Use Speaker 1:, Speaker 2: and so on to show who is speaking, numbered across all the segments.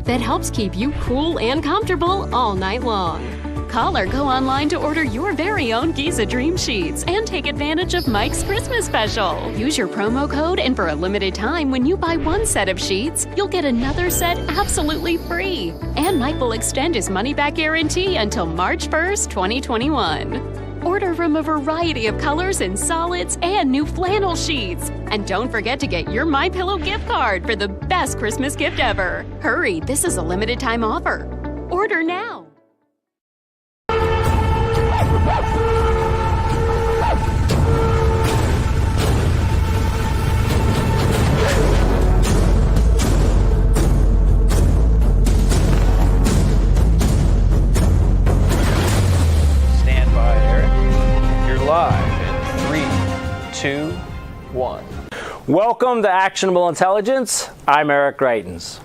Speaker 1: that helps keep you cool and comfortable all night long. Call or go online to order your very own Giza Dream Sheets and take advantage of Mike's Christmas special. Use your promo code, and for a limited time, when you buy one set of sheets, you'll get another set absolutely free. And Mike will extend his money-back guarantee until March 1st, 2021. Order from a variety of colors and solids and new flannel sheets. And don't forget to get your MyPillow gift card for the best Christmas gift ever. Hurry, this is a limited time offer. Order now.
Speaker 2: Stand by, Eric. You're live in 3, 2, 1. Welcome to Actionable Intelligence. I'm Eric Greitens.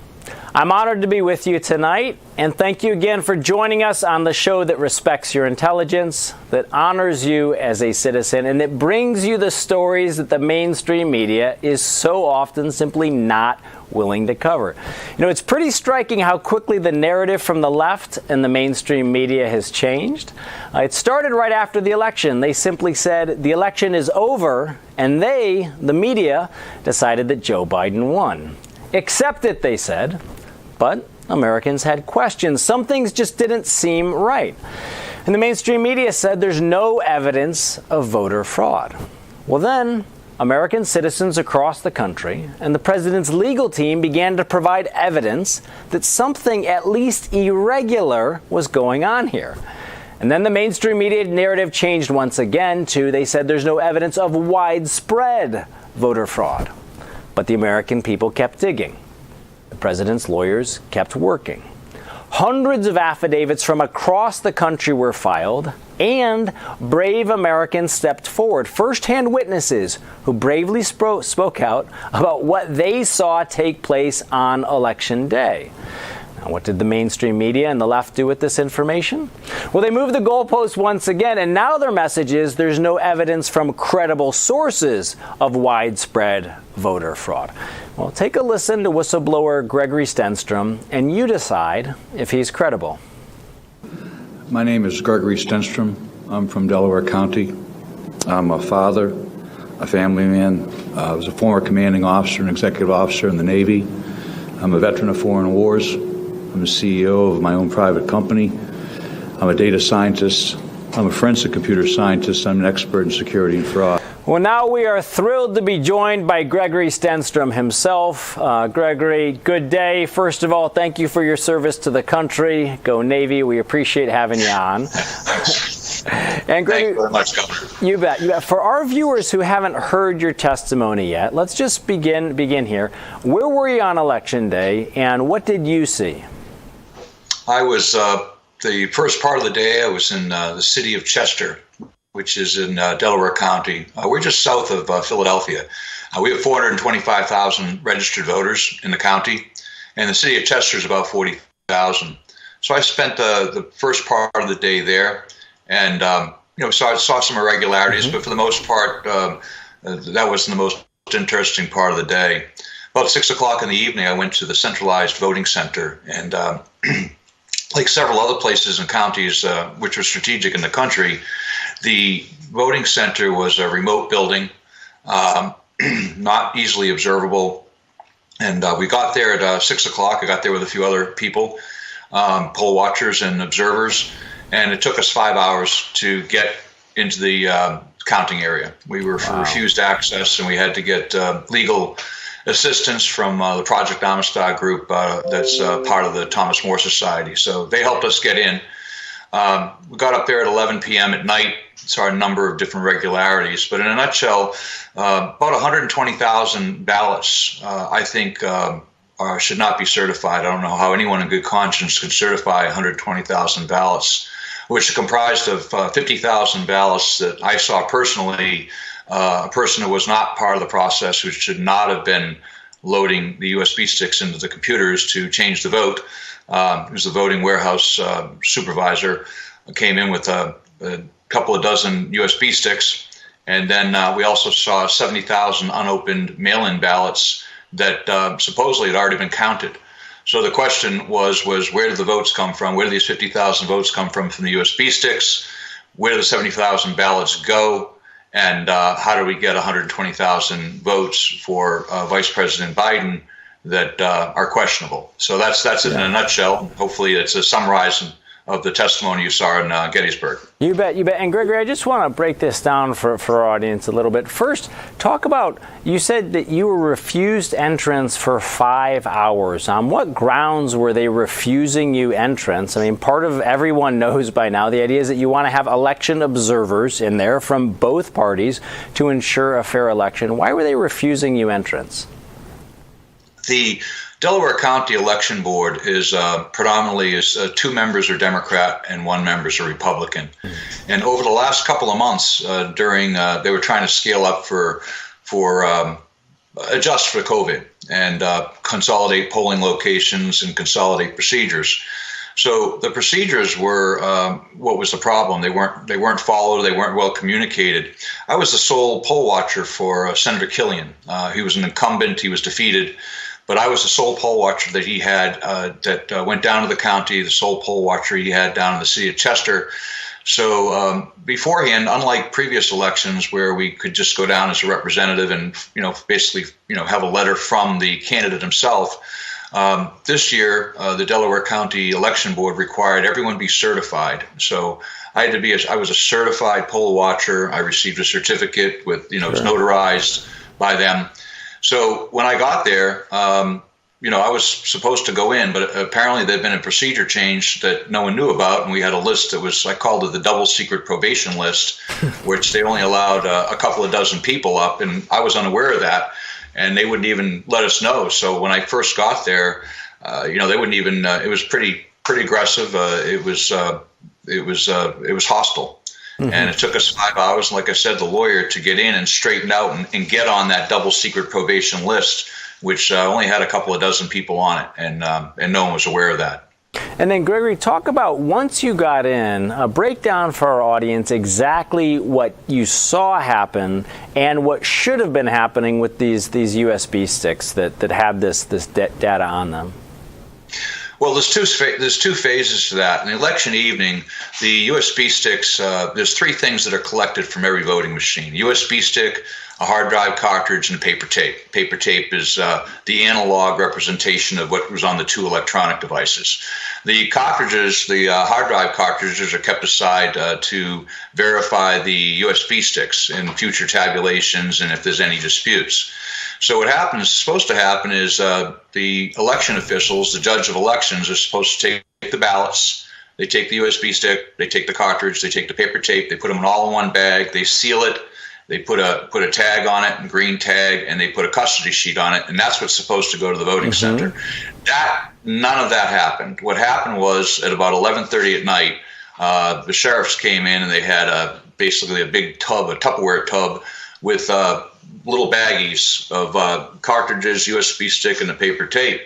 Speaker 2: I'm honored to be with you tonight, and thank you again for joining us on the show that respects your intelligence, that honors you as a citizen, and that brings you the stories that the mainstream media is so often simply not willing to cover. You know, it's pretty striking how quickly the narrative from the left and the mainstream media has changed. It started right after the election. They simply said the election is over, and they, the media, decided that Joe Biden won. Accept it, they said. But Americans had questions. Some things just didn't seem right. And the mainstream media said there's no evidence of voter fraud. Well, then, American citizens across the country and the president's legal team began to provide evidence that something at least irregular was going on here. And then the mainstream media narrative changed once again to, they said there's no evidence of widespread voter fraud. But the American people kept digging. The president's lawyers kept working. Hundreds of affidavits from across the country were filed, and brave Americans stepped forward, first-hand witnesses who bravely spoke out about what they saw take place on Election Day. Now, what did the mainstream media and the left do with this information? Well, they moved the goalposts once again, and now their message is there's no evidence from credible sources of widespread voter fraud. Well, take a listen to whistleblower Gregory Stenstrom, and you decide if he's credible.
Speaker 3: My name is Gregory Stenstrom. I'm from Delaware County. I'm a father, a family man. I was a former commanding officer and executive officer in the Navy. I'm a veteran of foreign wars. I'm the CEO of my own private company. I'm a data scientist. I'm a forensic computer scientist. I'm an expert in security and fraud.
Speaker 2: Well, now we are thrilled to be joined by Gregory Stenstrom himself. Gregory, good day. First of all, thank you for your service to the country. Go Navy. We appreciate having you on. And Gregory,
Speaker 4: thank you very much, Governor.
Speaker 2: You bet. For our viewers who haven't heard your testimony yet, let's just begin here. Where were you on Election Day, and what did you see?
Speaker 4: I was, the first part of the day, I was in the city of Chester, which is in Delaware County. We're just south of Philadelphia. We have 425,000 registered voters in the county, and the city of Chester is about 40,000. So I spent the first part of the day there, and saw some irregularities, but for the most part, that wasn't the most interesting part of the day. About 6 o'clock in the evening, I went to the centralized voting center, and like several other places and counties which were strategic in the country, the voting center was a remote building, not easily observable. And we got there at 6 o'clock. I got there with a few other people, poll watchers and observers, and it took us 5 hours to get into the counting area. We were refused access, and we had to get legal assistance from the Project Amistad group that's part of the Thomas More Society. So they helped us get in. We got up there at 11 p.m. at night, saw a number of different irregularities. But in a nutshell, about 120,000 ballots, I think, should not be certified. I don't know how anyone in good conscience could certify 120,000 ballots, which are comprised of 50,000 ballots that I saw personally. A person who was not part of the process, who should not have been loading the USB sticks into the computers to change the vote. It was the voting warehouse supervisor, came in with a couple of dozen USB sticks. And then we also saw 70,000 unopened mail-in ballots that supposedly had already been counted. So the question was where did the votes come from? Where do these 50,000 votes come from the USB sticks? Where do the 70,000 ballots go? And how do we get 120,000 votes for Vice President Biden that are questionable? So that's it in a nutshell. Hopefully it's a summarizing of the testimony you saw in Gettysburg.
Speaker 2: You bet. And Gregory, I just want to break this down for our audience a little bit. First, talk about, you said that you were refused entrance for 5 hours. On what grounds were they refusing you entrance? I mean, part of everyone knows by now the idea is that you want to have election observers in there from both parties to ensure a fair election. Why were they refusing you entrance?
Speaker 4: The Delaware County Election Board is predominantly 2 members are Democrat and 1 member is a Republican. And over the last couple of months, during they were trying to scale up for adjust for COVID and consolidate polling locations and consolidate procedures. So the procedures were what was the problem? They weren't followed. They weren't well communicated. I was the sole poll watcher for Senator Killian. He was an incumbent. He was defeated. But I was the sole poll watcher that he had that went down to the county, the sole poll watcher he had down in the city of Chester. So beforehand, unlike previous elections where we could just go down as a representative and, basically, have a letter from the candidate himself, this year, the Delaware County Election Board required everyone be certified. So I had to be, I was a certified poll watcher. I received a certificate with, it was notarized by them. So when I got there, I was supposed to go in, but apparently there'd been a procedure change that no one knew about. And we had a list that was, I called it the double secret probation list, which they only allowed a couple of dozen people up. And I was unaware of that. And they wouldn't even let us know. So when I first got there, they wouldn't even, it was pretty aggressive. It was hostile. Mm-hmm. And it took us 5 hours, like I said, the lawyer to get in and straighten out and get on that double secret probation list, which only had a couple of dozen people on it, and no one was aware of that.
Speaker 2: And then, Gregory, talk about, once you got in, break down for our audience exactly what you saw happen and what should have been happening with these USB sticks that have this data on them.
Speaker 4: Well, there's two phases to that. In election evening, the USB sticks, there's 3 things that are collected from every voting machine: USB stick, a hard drive cartridge, and paper tape. Paper tape is the analog representation of what was on the 2 electronic devices. The cartridges, the hard drive cartridges, are kept aside to verify the USB sticks in future tabulations and if there's any disputes. So what supposed to happen is the election officials, the judge of elections, are supposed to take the ballots, they take the USB stick, they take the cartridge, they take the paper tape, they put them all in one bag, they seal it, they put a tag on it, a green tag, and they put a custody sheet on it, and that's what's supposed to go to the voting center. None of that happened. What happened was at about 11:30 at night, the sheriffs came in and they had basically a big tub, a Tupperware tub with little baggies of cartridges, USB stick, and the paper tape.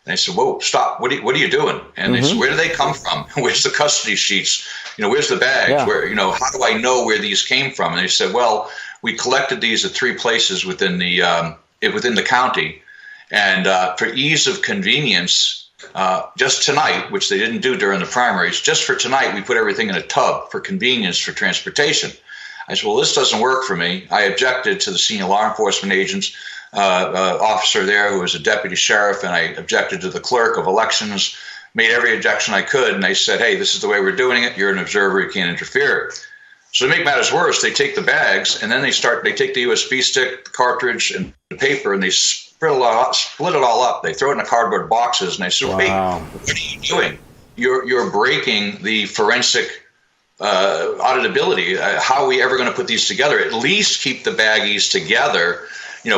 Speaker 4: And I said, "Whoa, stop! What are you doing?" And they said, "Where do they come from? Where's the custody sheets? Where's the bags?
Speaker 2: Yeah.
Speaker 4: Where, how do I know where these came from?" And they said, "Well, we collected these at 3 places within the county, and for ease of convenience, just tonight, which they didn't do during the primaries, just for tonight, we put everything in a tub for convenience for transportation." I said, "Well, this doesn't work for me." I objected to the senior law enforcement agents officer there, who was a deputy sheriff, and I objected to the clerk of elections, made every objection I could, and they said, "Hey, this is the way we're doing it. You're an observer. You can't interfere." So to make matters worse, they take the bags, and then they take the USB stick, the cartridge, and the paper, and they split it all up. They throw it in the cardboard boxes, and I said, "Wait, what are you doing? You're breaking the forensic auditability. How are we ever going to put these together? At least keep the baggies together.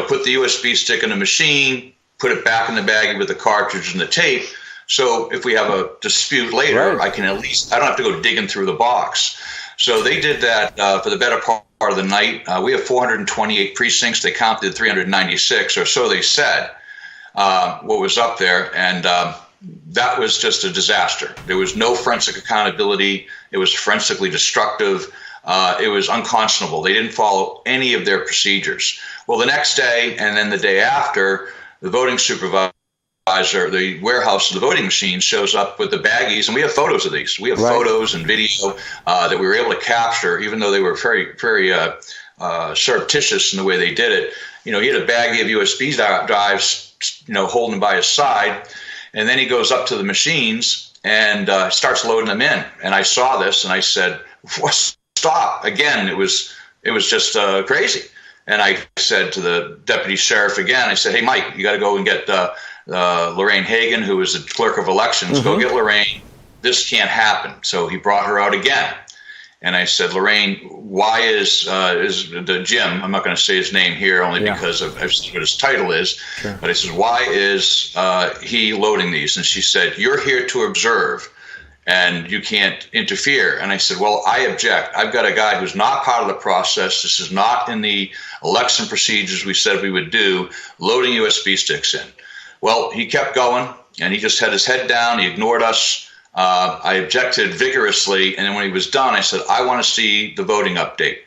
Speaker 4: Put the USB stick in the machine, put it back in the baggie with the cartridge and the tape. So if we have a dispute later, I don't have to go digging through the box." So they did that for the better part of the night. We have 428 precincts. They counted 396, or so they said, what was up there. And that was just a disaster. There was no forensic accountability. It was forensically destructive. It was unconscionable. They didn't follow any of their procedures. Well, the next day and then the day after, the voting supervisor the warehouse of the voting machine shows up with the baggies, and we have photos of these. We have photos and video that we were able to capture, even though they were very, very surreptitious in the way they did it. He had a baggie of USB drives, holding by his side, and then he goes up to the machines and starts loading them in. And I saw this, and I said, "Stop!" Again, it was just crazy. And I said to the deputy sheriff again, I said, "Hey, Mike, you got to go and get Lorraine Hagan, who is the clerk of elections. Go get Lorraine. This can't happen." So he brought her out again. And I said, "Lorraine, why is the Jim," I'm not going to say his name here only because I've seen what his title is, but I said, "Why is he loading these?" And she said, "You're here to observe and you can't interfere." And I said, "Well, I object. I've got a guy who's not part of the process. This is not in the election procedures we said we would do, loading USB sticks in." Well, he kept going, and he just had his head down. He ignored us. I objected vigorously, and then when he was done, I said, "I want to see the voting update."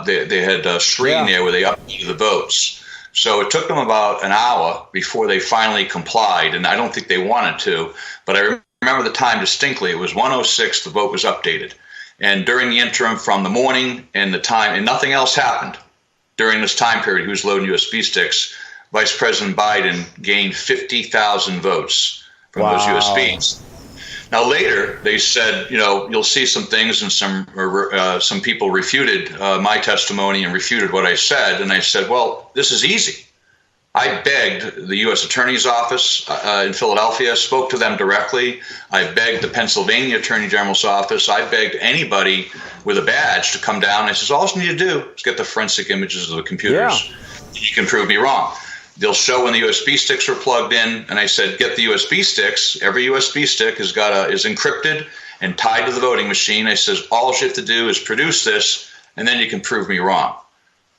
Speaker 4: They had a screen there where they updated the votes. So it took them about an hour before they finally complied, and I don't think they wanted to, but I remember the time distinctly. It was 1:06, the vote was updated. And during the interim from the morning and the time, and nothing else happened during this time period, he was loading USB sticks, Vice President Biden gained 50,000 votes from those USBs. Now later, they said, you'll see some things, and some people refuted my testimony and refuted what I said. And I said, well, this is easy. I begged the U.S. Attorney's Office in Philadelphia, spoke to them directly. I begged the Pennsylvania Attorney General's office. I begged anybody with a badge to come down. I said, all you need to do is get the forensic images of the computers. You can prove me wrong. They'll show when the USB sticks were plugged in, and I said, get the USB sticks. Every USB stick is encrypted and tied to the voting machine. I says, all you have to do is produce this, and then you can prove me wrong.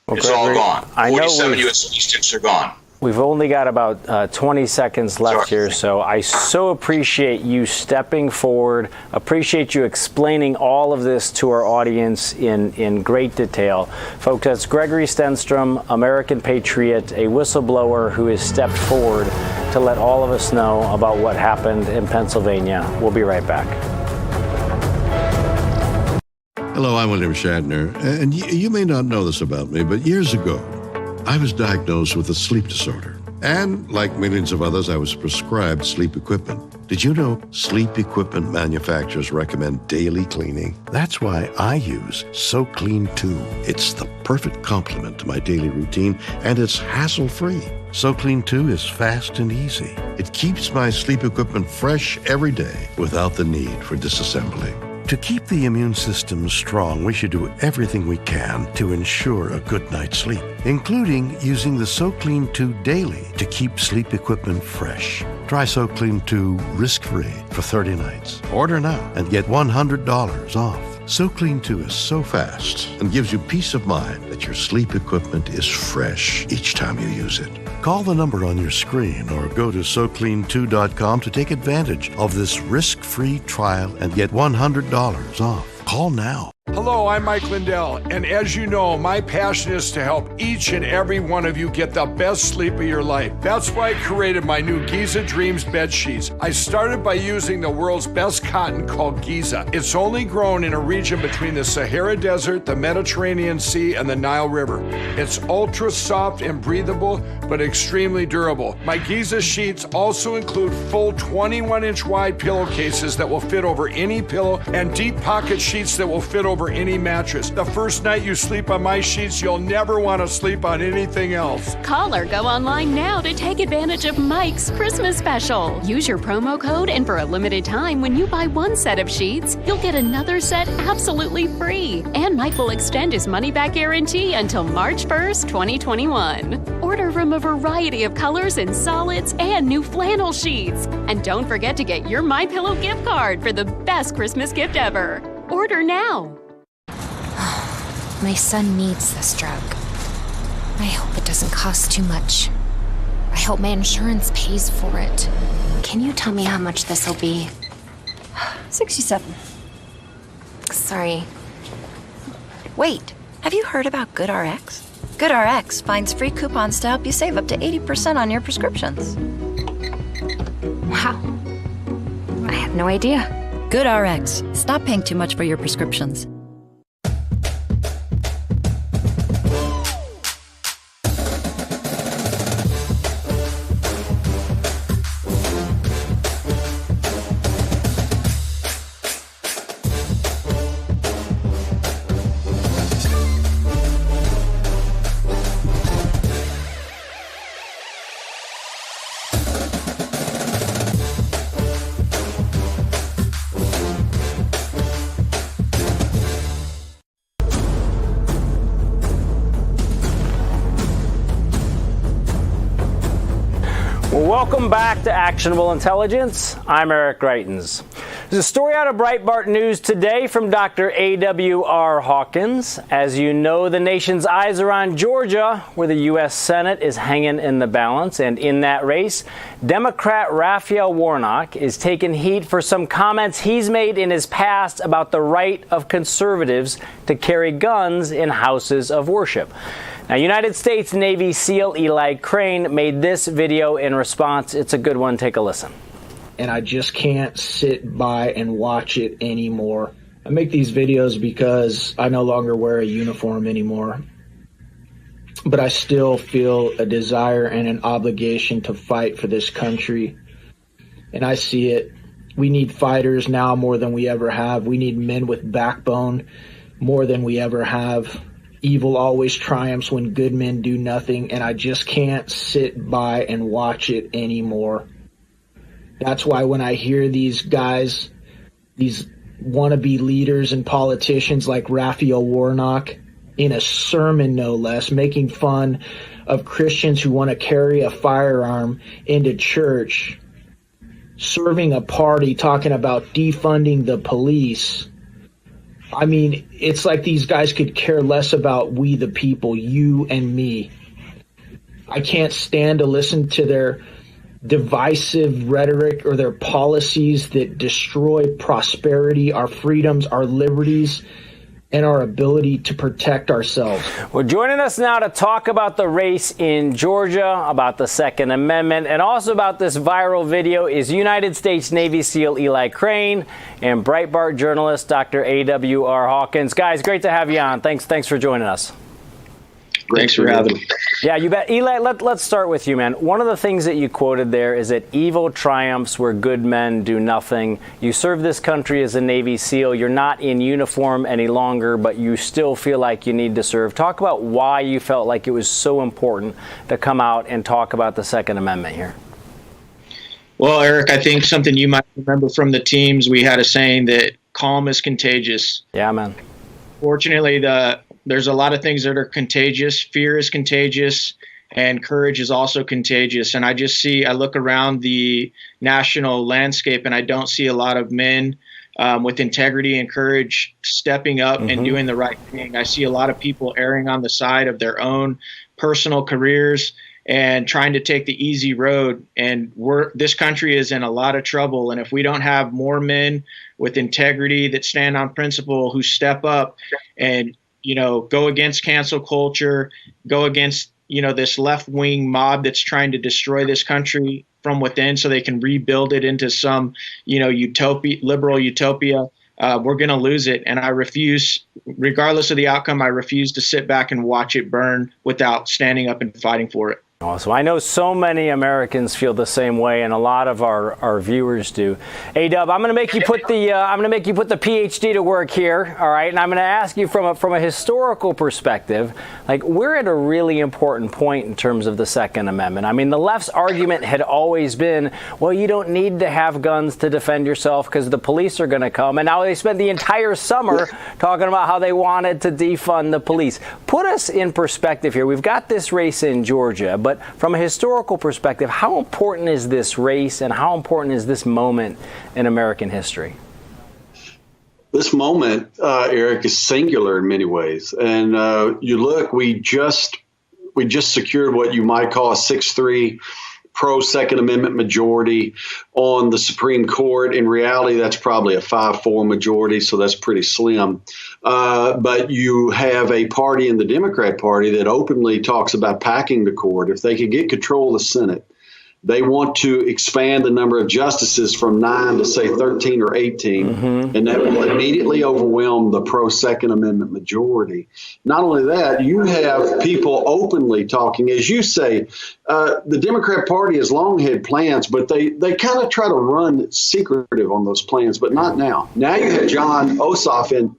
Speaker 4: Okay, it's all gone. 47 USB sticks are gone.
Speaker 2: We've only got about 20 seconds left here, so I so appreciate you stepping forward, appreciate you explaining all of this to our audience in great detail. Folks, that's Gregory Stenstrom, American patriot, a whistleblower who has stepped forward to let all of us know about what happened in Pennsylvania. We'll be right back.
Speaker 5: Hello, I'm William Shatner, and you may not know this about me, but years ago, I was diagnosed with a sleep disorder. And like millions of others, I was prescribed sleep equipment. Did you know sleep equipment manufacturers recommend daily cleaning? That's why I use SoClean 2. It's the perfect complement to my daily routine, and it's hassle-free. SoClean 2 is fast and easy. It keeps my sleep equipment fresh every day without the need for disassembly. To keep the immune system strong, we should do everything we can to ensure a good night's sleep, including using the SoClean 2 daily to keep sleep equipment fresh. Try SoClean 2 risk-free for 30 nights. Order now and get $100 off. SoClean 2 is so fast and gives you peace of mind that your sleep equipment is fresh each time you use it. Call the number on your screen or go to SoClean2.com to take advantage of this risk-free trial and get $100 off. Call now.
Speaker 6: Hello, I'm Mike Lindell, and as you know, my passion is to help each and every one of you get the best sleep of your life. That's why I created my new Giza Dreams bed sheets. I started by using the world's best cotton called Giza. It's only grown in a region between the Sahara Desert, the Mediterranean Sea, and the Nile River. It's ultra soft and breathable, but extremely durable. My Giza sheets also include full 21-inch wide pillowcases that will fit over any pillow and deep pocket sheets that will fit over any mattress. The first night you sleep on my sheets, you'll never want to sleep on anything else.
Speaker 1: Call or go online now to take advantage of Mike's Christmas special. Use your promo code, and for a limited time, when you buy one set of sheets, you'll get another set absolutely free. And Mike will extend his money-back guarantee until March 1st, 2021. Order from a variety of colors and solids and new flannel sheets. And don't forget to get your MyPillow gift card for the best Christmas gift ever. Order now.
Speaker 7: My son needs this drug. I hope it doesn't cost too much. I hope my insurance pays for it. Can you tell me how much this will be?
Speaker 8: 67.
Speaker 7: Sorry.
Speaker 8: Wait, have you heard about GoodRx? GoodRx finds free coupons to help you save up to 80% on your prescriptions.
Speaker 7: had no idea.
Speaker 9: Good RX. Stop paying too much for your prescriptions.
Speaker 2: Welcome back to Actionable Intelligence. I'm Eric Greitens. There's a story out of Breitbart News today from Dr. A.W.R. Hawkins. As you know, the nation's eyes are on Georgia, where the U.S. Senate is hanging in the balance. And in that race, Democrat Raphael Warnock is taking heat for some comments he's made in his past about the right of conservatives to carry guns in houses of worship. Now, United States Navy SEAL Eli Crane made this video in response. It's a good one. Take a listen.
Speaker 10: And I just can't sit by and watch it anymore. I make these videos because I no longer wear a uniform anymore. But I still feel a desire and an obligation to fight for this country. And I see it. We need fighters now more than we ever have. We need men with backbone more than we ever have. Evil always triumphs when good men do nothing, and I just can't sit by and watch it anymore. That's why when I hear these guys, these wannabe leaders and politicians like Raphael Warnock, in a sermon no less, making fun of Christians who want to carry a firearm into church, serving a party, talking about defunding the police. I mean, it's like these guys could care less about we the people, you and me. I can't stand to listen to their divisive rhetoric or their policies that destroy prosperity, our freedoms, our liberties, and our ability to protect ourselves.
Speaker 2: Well, joining us now to talk about the race in Georgia, about the Second Amendment, and also about this viral video is United States Navy SEAL Eli Crane and Breitbart journalist Dr. A.W.R. Hawkins. Guys, great to have you on. Thanks for joining us.
Speaker 11: Thanks for having me.
Speaker 2: Yeah, you bet. Eli, let's start with you, man. One of the things that you quoted there is that evil triumphs where good men do nothing. You serve this country as a Navy SEAL. You're not in uniform any longer, but you still feel like you need to serve. Talk about why you felt like it was so important to come out and talk about the Second Amendment here.
Speaker 11: Well, Eric, I think something you might remember from the teams, we had a saying that calm is contagious.
Speaker 2: Yeah, man.
Speaker 11: Fortunately, there's a lot of things that are contagious. Fear is contagious, and courage is also contagious. And I look around the national landscape, and I don't see a lot of men with integrity and courage stepping up and doing the right thing. I see a lot of people erring on the side of their own personal careers and trying to take the easy road. And this country is in a lot of trouble. And if we don't have more men with integrity that stand on principle, who step up and go against cancel culture, go against, this left-wing mob that's trying to destroy this country from within so they can rebuild it into some, liberal utopia, we're going to lose it. And I refuse, regardless of the outcome, I refuse to sit back and watch it burn without standing up and fighting for it.
Speaker 2: Awesome. I know so many Americans feel the same way, and a lot of our viewers do. A-Dub, I'm going to make you put the PhD to work here, all right? And I'm going to ask you from a historical perspective, like, we're at a really important point in terms of the Second Amendment. I mean, the left's argument had always been, well, you don't need to have guns to defend yourself because the police are going to come. And now they spent the entire summer talking about how they wanted to defund the police. Put us in perspective here. We've got this race in Georgia, but from a historical perspective, how important is this race and how important is this moment in American history?
Speaker 12: This moment, Eric, is singular in many ways. And you look, we just secured what you might call a 6-3 pro-Second Amendment majority on the Supreme Court. In reality, that's probably a 5-4 majority, so that's pretty slim. But you have a party in the Democrat Party that openly talks about packing the court. If they could get control of the Senate They want to expand the number of justices from 9 to, say, 13 or 18, and that will immediately overwhelm the pro-Second Amendment majority. Not only that, you have people openly talking. As you say, the Democrat Party has long had plans, but they kind of try to run secretive on those plans, but not now. Now you have John Ossoff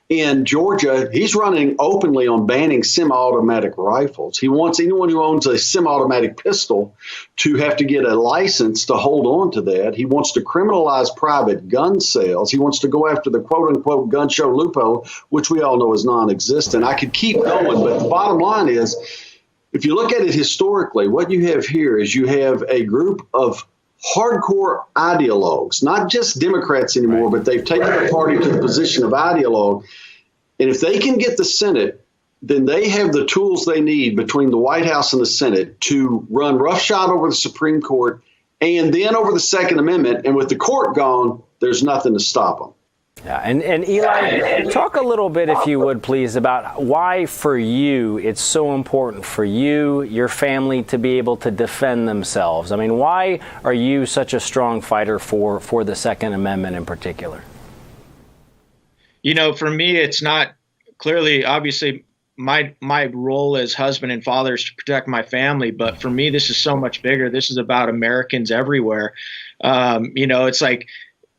Speaker 12: in Georgia. He's running openly on banning semi-automatic rifles. He wants anyone who owns a semi-automatic pistol to have to get a license to hold on to that. He wants to criminalize private gun sales. He wants to go after the quote-unquote gun show loophole, which we all know is non-existent. I could keep going, but the bottom line is, if you look at it historically, what you have here is you have a group of hardcore ideologues, not just Democrats anymore, but they've taken the party to the position of ideologue. And if they can get the Senate, then they have the tools they need between the White House and the Senate to run roughshod over the Supreme Court and then over the Second Amendment. And with the court gone, there's nothing to stop them.
Speaker 2: Yeah, and Eli, talk a little bit, if you would, please, about why for you it's so important for you, your family, to be able to defend themselves. I mean, why are you such a strong fighter for the Second Amendment in particular?
Speaker 11: You know, for me, it's not clearly, obviously, my role as husband and father is to protect my family. But for me, this is so much bigger. This is about Americans everywhere. You know, it's like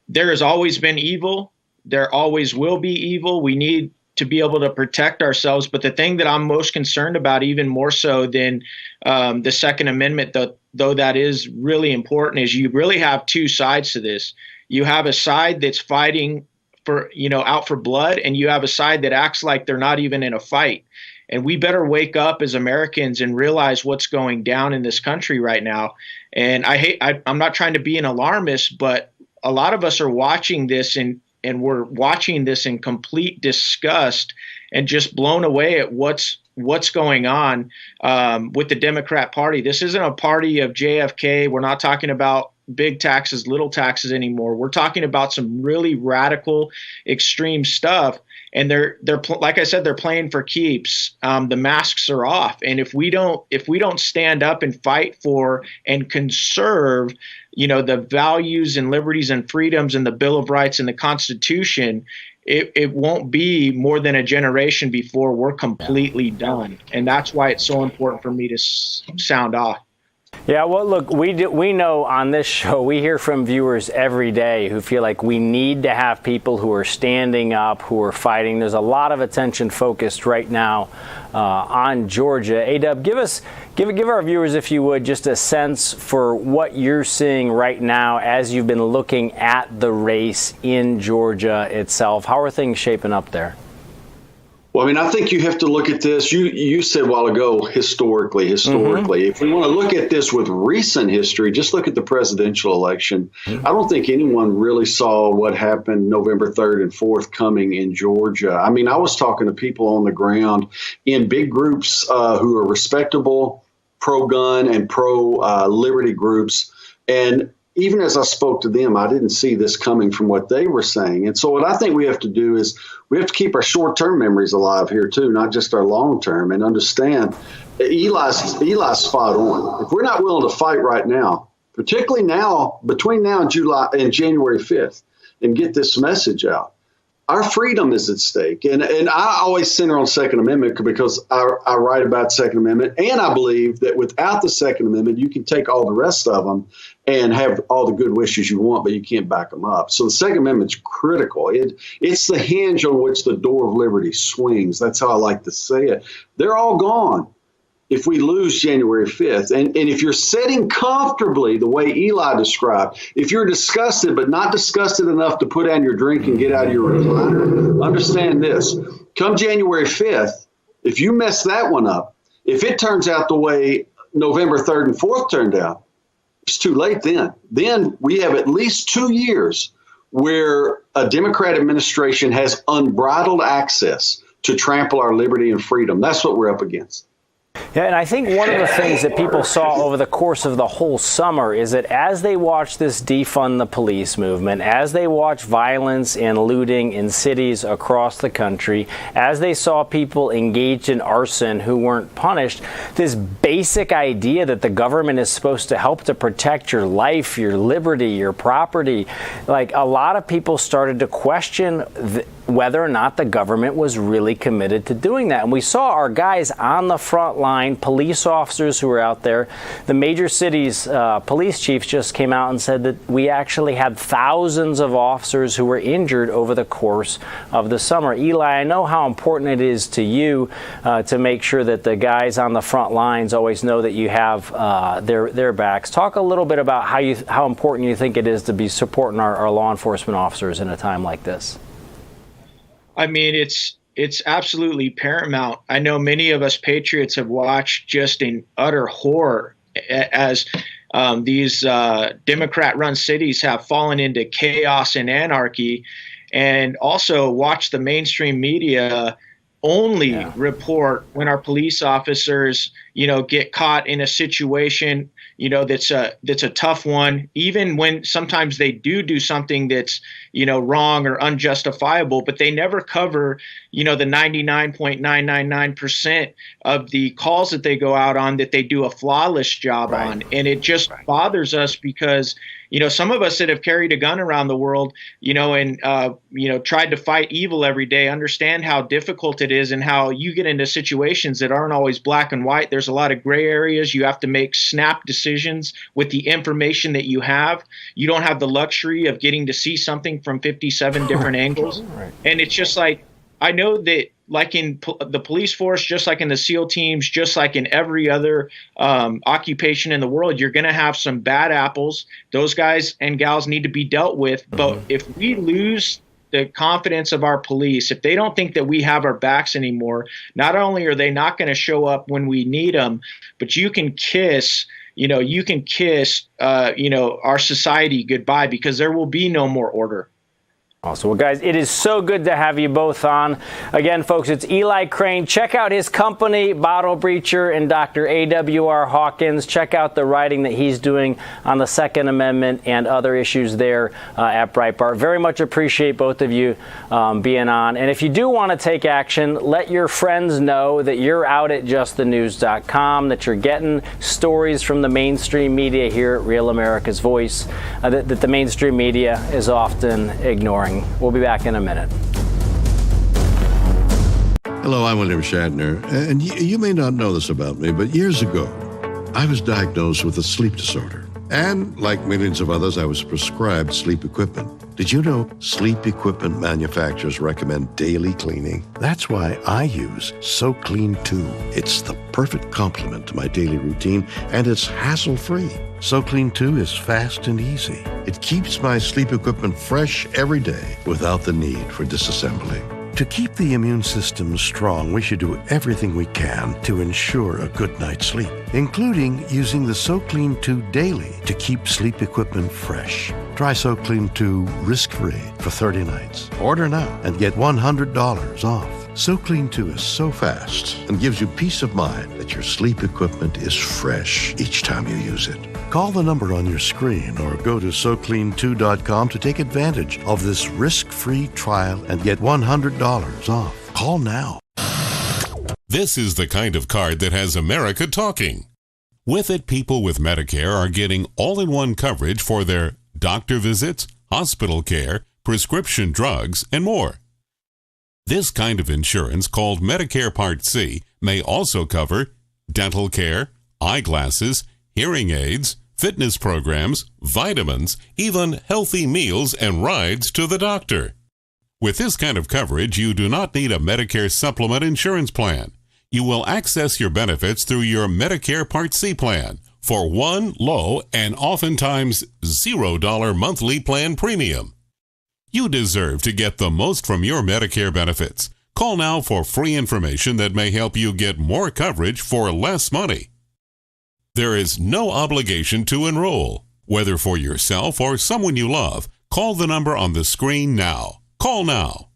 Speaker 11: there has always been evil. There always will be evil. We need to be able to protect ourselves. But the thing that I'm most concerned about, even more so than the Second Amendment, though that is really important, is you really have two sides to this. You have a side that's fighting for, you know, out for blood, and you have a side that acts like they're not even in a fight. And we better wake up as Americans and realize what's going down in this country right now. And I'm not trying to be an alarmist, but a lot of us are watching this and we're watching this in complete disgust and just blown away at what's going on with the Democrat Party. This isn't a party of JFK. We're not talking about big taxes, little taxes anymore. We're talking about some really radical, extreme stuff. And they're like I said, they're playing for keeps. The masks are off, and if we don't stand up and fight for and conserve, you know, the values and liberties and freedoms and the Bill of Rights and the Constitution, it won't be more than a generation before we're completely done. And that's why it's so important for me to sound off.
Speaker 2: Yeah, well, look, we know on this show, we hear from viewers every day who feel like we need to have people who are standing up, who are fighting. There's a lot of attention focused right now on Georgia. A-Dub, give our viewers, if you would, just a sense for what you're seeing right now as you've been looking at the race in Georgia itself. How are things shaping up there?
Speaker 12: Well, I mean, I think you have to look at this. You said a while ago, historically. If we want to look at this with recent history, just look at the presidential election. I don't think anyone really saw what happened November 3rd and 4th coming in Georgia. I mean, I was talking to people on the ground in big groups who are respectable, pro-gun and pro-liberty groups. And even as I spoke to them, I didn't see this coming from what they were saying. And so what I think we have to do is we have to keep our short-term memories alive here, too, not just our long-term, and understand Eli's spot on. If we're not willing to fight right now, particularly now, between now and January 5th, and get this message out, our freedom is at stake. And I always center on Second Amendment because I write about Second Amendment. And I believe that without the Second Amendment, you can take all the rest of them and have all the good wishes you want, but you can't back them up. So the Second Amendment's critical. It's the hinge on which the door of liberty swings. That's how I like to say it. They're all gone if we lose January 5th. And if you're sitting comfortably the way Eli described, if you're disgusted but not disgusted enough to put down your drink and get out of your recliner, understand this. Come January 5th, if you mess that one up, if it turns out the way November 3rd and 4th turned out, it's too late then. Then we have at least 2 years where a Democrat administration has unbridled access to trample our liberty and freedom. That's what we're up against.
Speaker 2: Yeah, and I think one of the things that people saw over the course of the whole summer is that as they watched this defund the police movement, as they watched violence and looting in cities across the country, as they saw people engaged in arson who weren't punished, this basic idea that the government is supposed to help to protect your life, your liberty, your property, like a lot of people started to question whether or not the government was really committed to doing that. And we saw our guys on the front line, police officers who were out there. The major cities' police chiefs just came out and said that we actually had thousands of officers who were injured over the course of the summer. Eli, I know how important it is to you to make sure that the guys on the front lines always know that you have their backs. Talk a little bit about how important you think it is to be supporting our law enforcement officers in a time like this.
Speaker 11: I mean, it's absolutely paramount. I know many of us patriots have watched just in utter horror as these Democrat-run cities have fallen into chaos and anarchy, and also watched the mainstream media only report when our police officers, get caught in a situation, that's a tough one, even when sometimes they do something that's, wrong or unjustifiable, but they never cover, the 99.999% of the calls that they go out on that they do a flawless job on. And it just bothers us because, some of us that have carried a gun around the world, and, tried to fight evil every day, understand how difficult it is and how you get into situations that aren't always black and white. There's a lot of gray areas. You have to make snap decisions with the information that you have. You don't have the luxury of getting to see something from 57 different angles. And it's just like, I know that like in the police force, just like in the SEAL teams, just like in every other occupation in the world, you're going to have some bad apples. Those guys and gals need to be dealt with. But if we lose the confidence of our police, if they don't think that we have our backs anymore, not only are they not going to show up when we need them, but you can kiss our society goodbye, because there will be no more order.
Speaker 2: Awesome. Well, guys, it is so good to have you both on. Again, folks, it's Eli Crane. Check out his company, Bottle Breacher, and Dr. A.W.R. Hawkins. Check out the writing that he's doing on the Second Amendment and other issues there at Breitbart. Very much appreciate both of you being on. And if you do want to take action, let your friends know that you're out at justthenews.com, that you're getting stories from the mainstream media here at Real America's Voice that the mainstream media is often ignoring. We'll be back in a minute.
Speaker 5: Hello, I'm William Shatner, and you may not know this about me, but years ago, I was diagnosed with a sleep disorder. And like millions of others, I was prescribed sleep equipment. Did you know sleep equipment manufacturers recommend daily cleaning? That's why I use SoClean 2. It's the perfect complement to my daily routine, and it's hassle-free. SoClean 2 is fast and easy. It keeps my sleep equipment fresh every day without the need for disassembly. To keep the immune system strong, we should do everything we can to ensure a good night's sleep, including using the SoClean 2 daily to keep sleep equipment fresh. Try SoClean 2 risk-free for 30 nights. Order now and get $100 off. SoClean 2 is so fast and gives you peace of mind that your sleep equipment is fresh each time you use it. Call the number on your screen or go to SoClean2.com to take advantage of this risk-free trial and get $100 off. Call now.
Speaker 13: This is the kind of card that has America talking. With it, people with Medicare are getting all-in-one coverage for their doctor visits, hospital care, prescription drugs, and more. This kind of insurance, called Medicare Part C, may also cover dental care, eyeglasses, hearing aids, fitness programs, vitamins, even healthy meals and rides to the doctor. With this kind of coverage, you do not need a Medicare supplement insurance plan. You will access your benefits through your Medicare Part C plan for one low and oftentimes $0 monthly plan premium. You deserve to get the most from your Medicare benefits. Call now for free information that may help you get more coverage for less money. There is no obligation to enroll. Whether for yourself or someone you love, call the number on the screen now. Call now.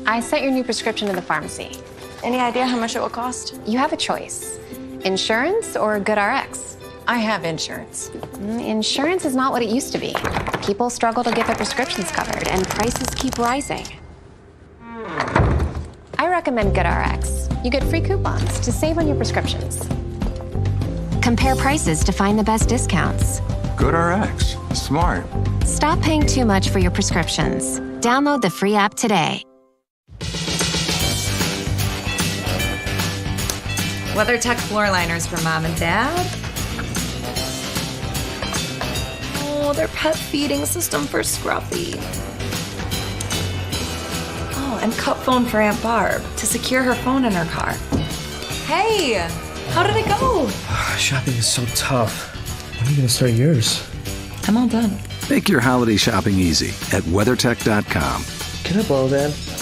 Speaker 14: I sent your new prescription to the pharmacy.
Speaker 8: Any idea how much it will cost?
Speaker 7: You have a choice. Insurance or GoodRx?
Speaker 8: I have insurance.
Speaker 7: Insurance is not what it used to be. People struggle to get their prescriptions covered, and prices keep rising. I recommend GoodRx. You get free coupons to save on your prescriptions. Compare prices to find the best discounts.
Speaker 14: GoodRx. Smart.
Speaker 7: Stop paying too much for your prescriptions. Download the free app today.
Speaker 15: WeatherTech floor liners for Mom and Dad. Oh, their pet feeding system for Scruffy. Oh, and cup phone for Aunt Barb to secure her phone in her car. Hey, how did it go?
Speaker 16: Shopping is so tough. When are you going to start yours?
Speaker 15: I'm all done.
Speaker 17: Make your holiday shopping easy at WeatherTech.com.
Speaker 16: Can I borrow that?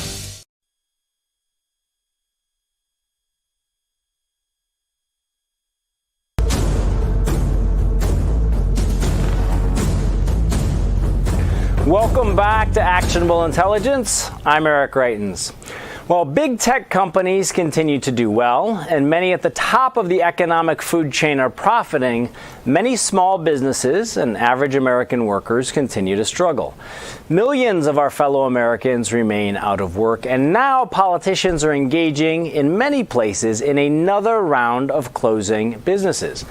Speaker 2: Welcome back to Actionable Intelligence. I'm Eric Greitens. While big tech companies continue to do well, and many at the top of the economic food chain are profiting, many small businesses and average American workers continue to struggle. Millions of our fellow Americans remain out of work, and now politicians are engaging in many places in another round of closing businesses.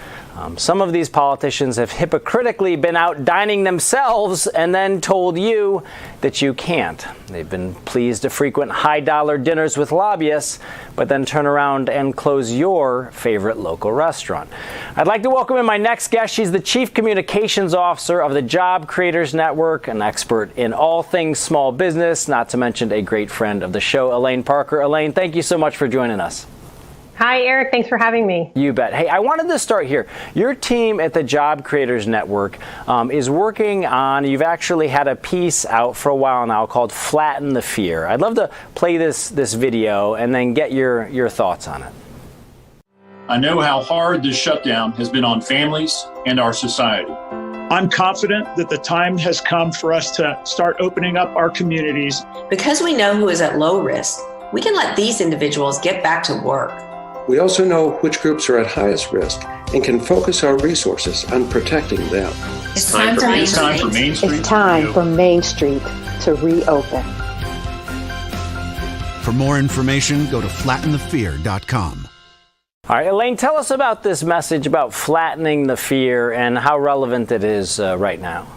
Speaker 2: Some of these politicians have hypocritically been out dining themselves and then told you that you can't. They've been pleased to frequent high-dollar dinners with lobbyists, but then turn around and close your favorite local restaurant. I'd like to welcome in my next guest. She's the Chief Communications Officer of the Job Creators Network, an expert in all things small business, not to mention a great friend of the show, Elaine Parker. Elaine, thank you so much for joining us.
Speaker 18: Hi, Eric. Thanks for having me.
Speaker 2: You bet. Hey, I wanted to start here. Your team at the Job Creators Network is working on, you've actually had a piece out for a while now called Flatten the Fear. I'd love to play this video and then get your thoughts on it.
Speaker 19: I know how hard this shutdown has been on families and our society.
Speaker 20: I'm confident that the time has come for us to start opening up our communities.
Speaker 21: Because we know who is at low risk, we can let these individuals get back to work.
Speaker 22: We also know which groups are at highest risk and can focus our resources on protecting them.
Speaker 21: It's time for Main Street.
Speaker 23: It's time for Main Street to reopen.
Speaker 24: For more information, go to flattenthefear.com.
Speaker 2: All right, Elaine, tell us about this message about flattening the fear and how relevant it is right now.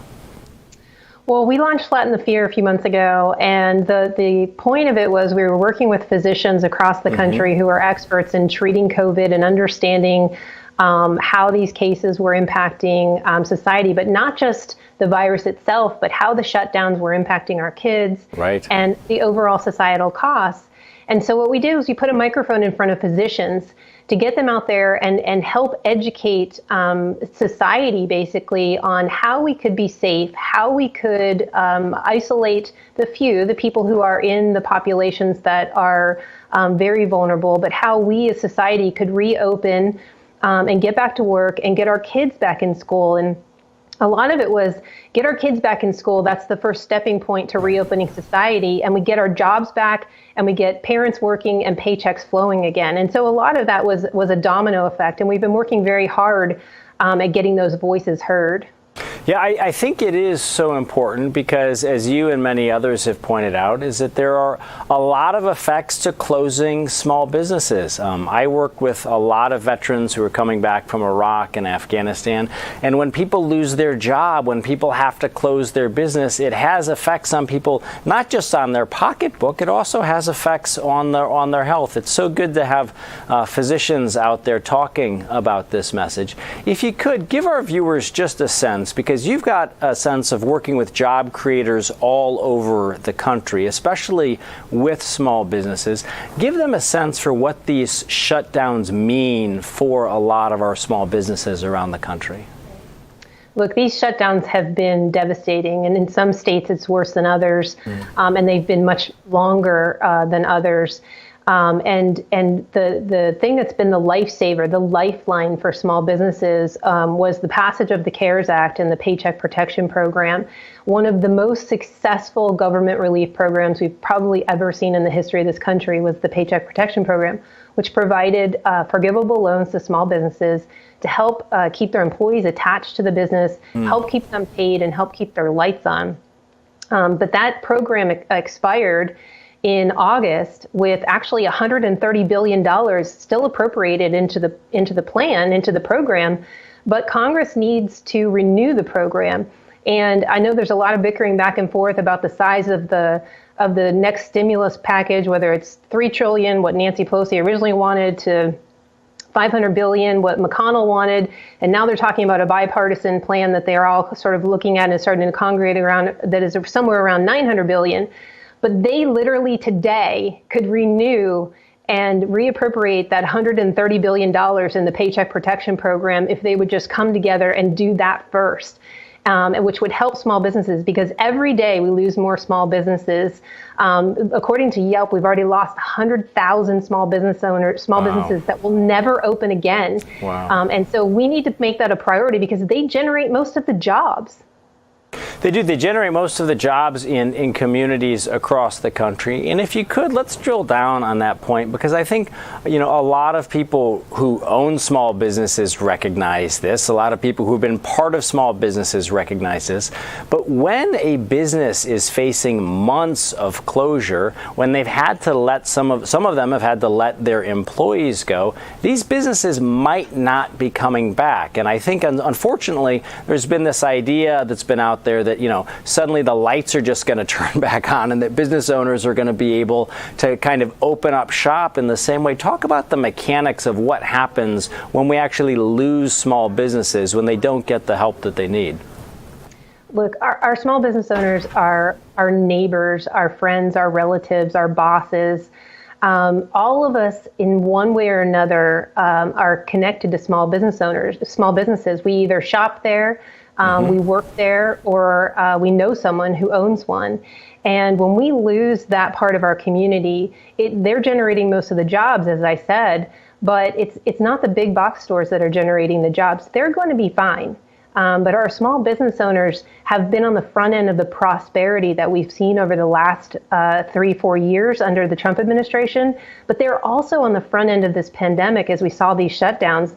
Speaker 18: Well, we launched Flatten the Fear a few months ago, and the point of it was we were working with physicians across the country who are experts in treating COVID and understanding how these cases were impacting society, but not just the virus itself, but how the shutdowns were impacting our kids and the overall societal costs. And so what we did was we put a microphone in front of physicians to get them out there and help educate society basically on how we could be safe, how we could isolate the few, the people who are in the populations that are very vulnerable, but how we as society could reopen and get back to work and get our kids back in school. And a lot of it was get our kids back in school. That's the first stepping point to reopening society. And we get our jobs back and we get parents working and paychecks flowing again. And so a lot of that was a domino effect. And we've been working very hard at getting those voices heard.
Speaker 2: Yeah, I think it is so important because, as you and many others have pointed out, is that there are a lot of effects to closing small businesses. I work with a lot of veterans who are coming back from Iraq and Afghanistan, and when people lose their job, when people have to close their business, it has effects on people, not just on their pocketbook, it also has effects on their health. It's so good to have physicians out there talking about this message. If you could, give our viewers just a sense, because you've got a sense of working with job creators all over the country, especially with small businesses. Give them a sense for what these shutdowns mean for a lot of our small businesses around the country.
Speaker 18: Look, these shutdowns have been devastating, and in some states it's worse than others, and they've been much longer than others. And the thing that's been the lifesaver, the lifeline for small businesses, was the passage of the CARES Act and the Paycheck Protection Program. One of the most successful government relief programs we've probably ever seen in the history of this country was the Paycheck Protection Program, which provided forgivable loans to small businesses to help keep their employees attached to the business, help keep them paid, and help keep their lights on. But that program expired in August with actually $130 billion still appropriated into the program, but Congress needs to renew the program. And I know there's a lot of bickering back and forth about the size of the next stimulus package, whether it's $3 trillion, what Nancy Pelosi originally wanted, to $500 billion, what McConnell wanted, and now they're talking about a bipartisan plan that they're all sort of looking at and starting to congregate around, that is somewhere around $900 billion. But they literally today could renew and reappropriate that $130 billion in the Paycheck Protection Program if they would just come together and do that first, which would help small businesses, because every day we lose more small businesses. According to Yelp, we've already lost 100,000 small businesses that will never open again.
Speaker 2: Wow.
Speaker 18: And so we need to make that a priority because they generate most of the jobs.
Speaker 2: They do. They generate most of the jobs in communities across the country. And if you could, let's drill down on that point, because I think, a lot of people who own small businesses recognize this. A lot of people who've been part of small businesses recognize this. But when a business is facing months of closure, when they've had to let some of them have had to let their employees go, these businesses might not be coming back. And I think, unfortunately, there's been this idea that's been out there that, suddenly the lights are just going to turn back on and that business owners are going to be able to kind of open up shop in the same way. Talk about the mechanics of what happens when we actually lose small businesses, when they don't get the help that they need.
Speaker 18: Look, our small business owners are our neighbors, our friends, our relatives, our bosses. All of us, in one way or another, are connected to small businesses. We either shop there, we work there, or we know someone who owns one. And when we lose that part of our community, they're generating most of the jobs, as I said, but it's not the big box stores that are generating the jobs. They're going to be fine. But our small business owners have been on the front end of the prosperity that we've seen over the last 3-4 years under the Trump administration. But they're also on the front end of this pandemic as we saw these shutdowns.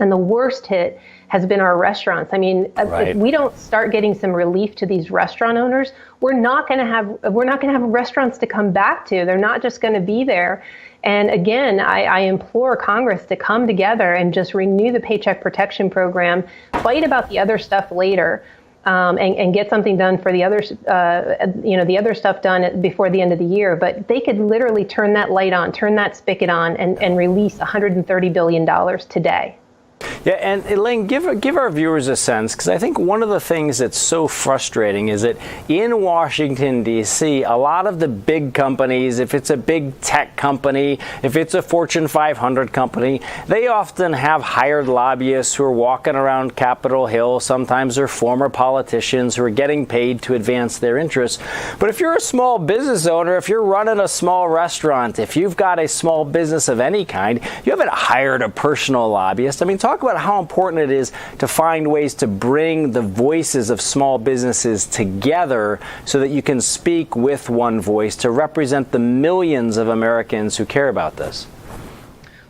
Speaker 18: And the worst hit has been our restaurants. I mean, if we don't start getting some relief to these restaurant owners, we're not going to have restaurants to come back to. They're not just going to be there. And again, I implore Congress to come together and just renew the Paycheck Protection Program, fight about the other stuff later, and get something done for the others, the other stuff done before the end of the year. But they could literally turn that light on, turn that spigot on, and release $130 billion today.
Speaker 2: Yeah, and Elaine, give our viewers a sense, because I think one of the things that's so frustrating is that in Washington, D.C., a lot of the big companies, if it's a big tech company, if it's a Fortune 500 company, they often have hired lobbyists who are walking around Capitol Hill. Sometimes they're former politicians who are getting paid to advance their interests. But if you're a small business owner, if you're running a small restaurant, if you've got a small business of any kind, you haven't hired a personal lobbyist. I mean, talk about how important it is to find ways to bring the voices of small businesses together so that you can speak with one voice to represent the millions of Americans who care about this.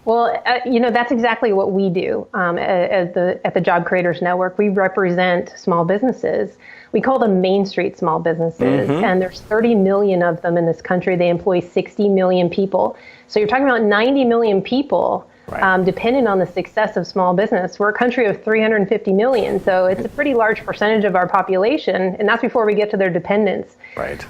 Speaker 18: Well, that's exactly what we do at the Job Creators Network. We represent small businesses. We call them Main Street small businesses, and there's 30 million of them in this country. They employ 60 million people. So you're talking about 90 million people dependent on the success of small business. We're a country of 350 million, so it's a pretty large percentage of our population, and that's before we get to their dependents.
Speaker 2: Right.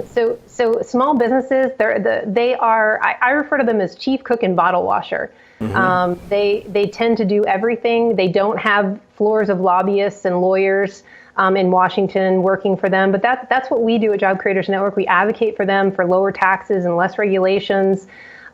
Speaker 18: So small businesses, I refer to them as chief cook and bottle washer. They tend to do everything. They don't have floors of lobbyists and lawyers in Washington working for them, but that's what we do at Job Creators Network. We advocate for them for lower taxes and less regulations,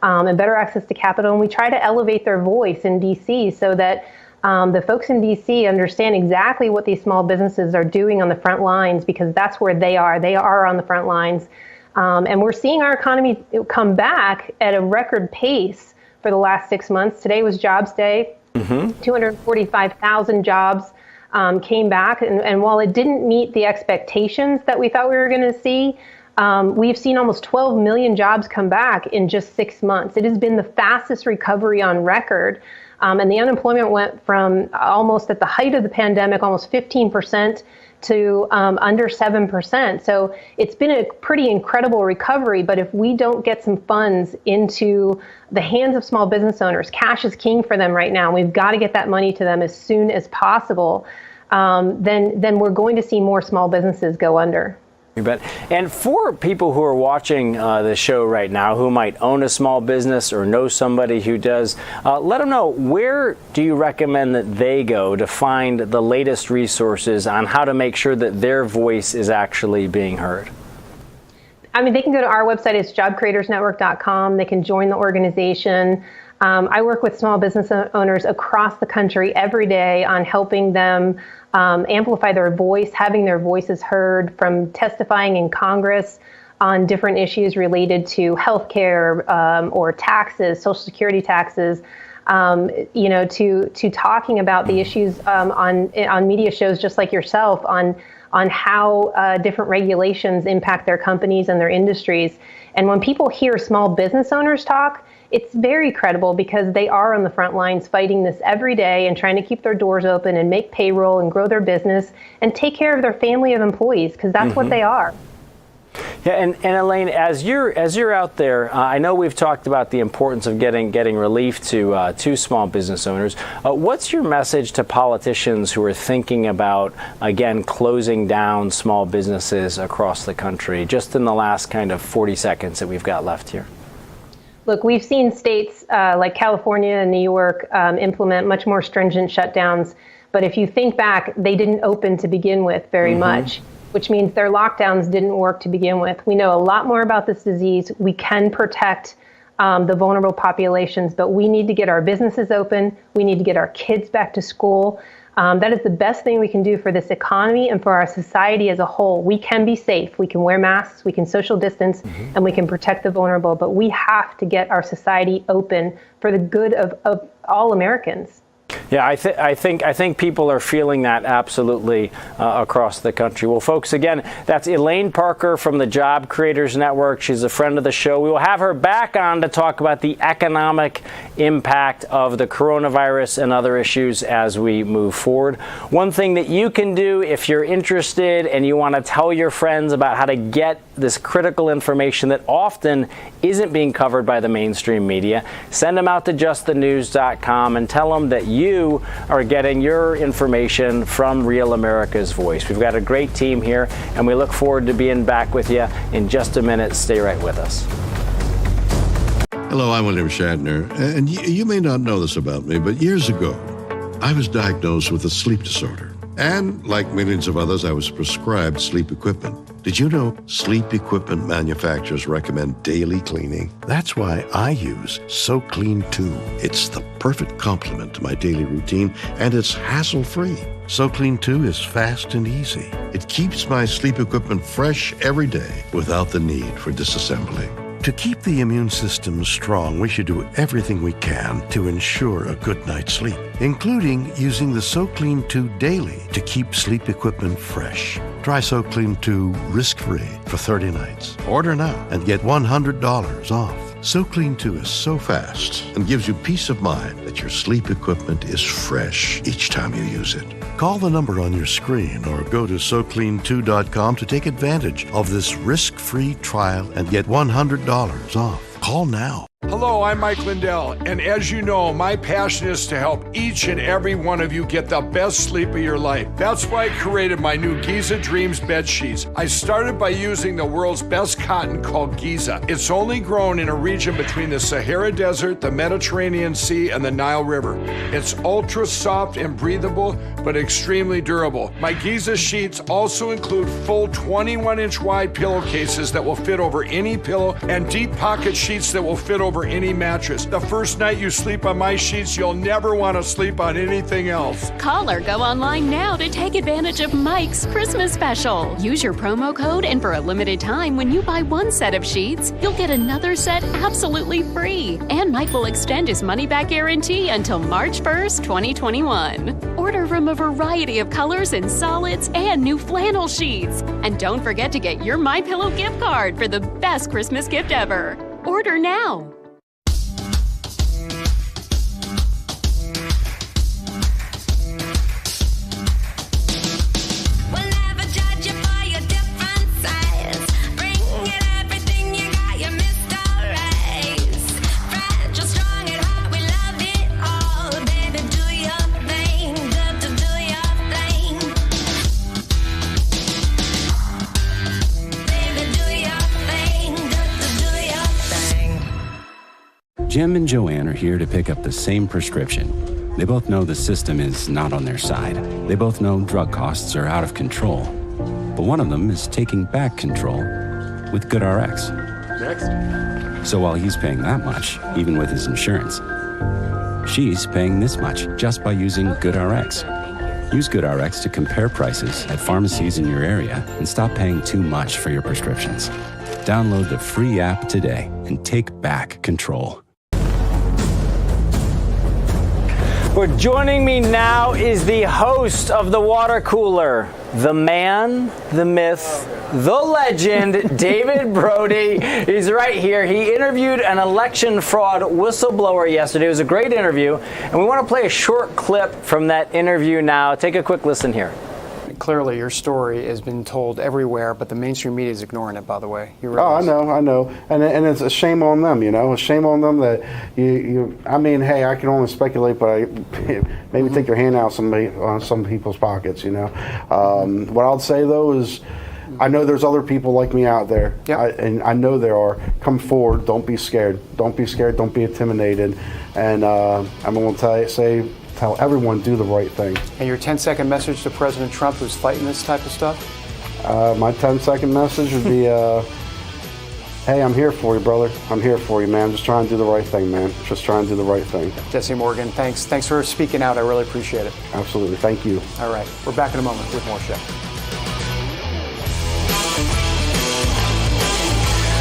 Speaker 18: and better access to capital. And we try to elevate their voice in D.C. so that the folks in D.C. understand exactly what these small businesses are doing on the front lines, because that's where they are. They are on the front lines. And we're seeing our economy come back at a record pace for the last 6 months. Today was Jobs Day. 245,000 jobs came back. And while it didn't meet the expectations that we thought we were going to see, we've seen almost 12 million jobs come back in just 6 months. It has been the fastest recovery on record. And the unemployment went from almost at the height of the pandemic, almost 15%, to under 7%. So it's been a pretty incredible recovery. But if we don't get some funds into the hands of small business owners, cash is king for them right now. We've got to get that money to them as soon as possible. Then we're going to see more small businesses go under.
Speaker 2: You bet. And for people who are watching the show right now who might own a small business or know somebody who does, let them know, where do you recommend that they go to find the latest resources on how to make sure that their voice is actually being heard?
Speaker 18: I mean, they can go to our website. It's jobcreatorsnetwork.com. They can join the organization. I work with small business owners across the country every day on helping them amplify their voice, having their voices heard, from testifying in Congress on different issues related to healthcare or taxes, Social Security taxes, to talking about the issues on media shows just like yourself on how different regulations impact their companies and their industries. And when people hear small business owners talk, it's very credible because they are on the front lines fighting this every day and trying to keep their doors open and make payroll and grow their business and take care of their family of employees, because that's what they are.
Speaker 2: Yeah, and Elaine, as you're out there, I know we've talked about the importance of getting relief to small business owners. What's your message to politicians who are thinking about, again, closing down small businesses across the country, just in the last kind of 40 seconds that we've got left here?
Speaker 18: Look, we've seen states like California and New York implement much more stringent shutdowns. But if you think back, they didn't open to begin with very much, which means their lockdowns didn't work to begin with. We know a lot more about this disease. We can protect the vulnerable populations, but we need to get our businesses open. We need to get our kids back to school. That is the best thing we can do for this economy and for our society as a whole. We can be safe. We can wear masks. We can social distance, and we can protect the vulnerable. But we have to get our society open for the good of all Americans.
Speaker 2: Yeah, I think people are feeling that absolutely across the country. Well, folks, again, that's Elaine Parker from the Job Creators Network. She's a friend of the show. We will have her back on to talk about the economic impact of the coronavirus and other issues as we move forward. One thing that you can do if you're interested and you want to tell your friends about how to get this critical information that often isn't being covered by the mainstream media, send them out to justthenews.com and tell them that you are getting your information from Real America's Voice. We've got a great team here, and we look forward to being back with you in just a minute. Stay right with us.
Speaker 5: Hello, I'm William Shatner, and you may not know this about me, but years ago, I was diagnosed with a sleep disorder. And like millions of others, I was prescribed sleep equipment. Did you know sleep equipment manufacturers recommend daily cleaning? That's why I use SoClean 2. It's the perfect complement to my daily routine, and it's hassle-free. SoClean 2 is fast and easy. It keeps my sleep equipment fresh every day without the need for disassembling. To keep the immune system strong, we should do everything we can to ensure a good night's sleep, including using the SoClean 2 daily to keep sleep equipment fresh. Try SoClean 2 risk-free for 30 nights. Order now and get $100 off. SoClean 2 is so fast and gives you peace of mind that your sleep equipment is fresh each time you use it. Call the number on your screen or go to SoClean2.com to take advantage of this risk-free trial and get $100 off. Call now.
Speaker 1: Hello, I'm Mike Lindell, and as you know, my passion is to help each and every one of you get the best sleep of your life. That's why I created my new Giza Dreams bed sheets. I started by using the world's best cotton called Giza. It's only grown in a region between the Sahara Desert, the Mediterranean Sea, and the Nile River. It's ultra soft and breathable, but extremely durable. My Giza sheets also include full 21-inch wide pillowcases that will fit over any pillow and deep pocket sheets that will fit over over any mattress. The first night you sleep on my sheets, you'll never want to sleep on anything else.
Speaker 3: Call or go online now to take advantage of Mike's Christmas special. Use your promo code, and for a limited time, when you buy one set of sheets, you'll get another set absolutely free. And Mike will extend his money-back guarantee until March 1st, 2021. Order from a variety of colors and solids and new flannel sheets. And don't forget to get your MyPillow gift card for the best Christmas gift ever. Order now.
Speaker 4: Jim and Joanne are here to pick up the same prescription. They both know the system is not on their side. They both know drug costs are out of control. But one of them is taking back control with GoodRx.
Speaker 6: Next.
Speaker 4: So while he's paying that much, even with his insurance, she's paying this much just by using GoodRx. Use GoodRx to compare prices at pharmacies in your area and stop paying too much for your prescriptions. Download the free app today and take back control.
Speaker 2: Well, joining me now is the host of the water cooler, the man, the myth, the legend, David Brody. He's right here. He interviewed an election fraud whistleblower yesterday. It was a great interview, and we want to play a short clip from that interview now. Take a quick listen here.
Speaker 6: Clearly, your story has been told everywhere, but the mainstream media is ignoring it, by the way.
Speaker 9: I know. And it's a shame on them, A shame on them that I mean, hey, I can only speculate, but I maybe take your hand out on some people's pockets, What I'll say, though, is I know there's other people like me out there, and I know there are. Come forward. Don't be scared. Don't be scared. Don't be intimidated. And I'm going to tell everyone, do the right thing.
Speaker 6: And your 10-second message to President Trump, who's fighting this type of stuff?
Speaker 9: My 10-second message would be, hey, I'm here for you, brother. I'm here for you, man. Just trying to do the right thing, man. Just trying to do the right thing.
Speaker 6: Jesse Morgan, thanks for speaking out. I really appreciate it.
Speaker 9: Absolutely. Thank you.
Speaker 6: All right. We're back in a moment with more show.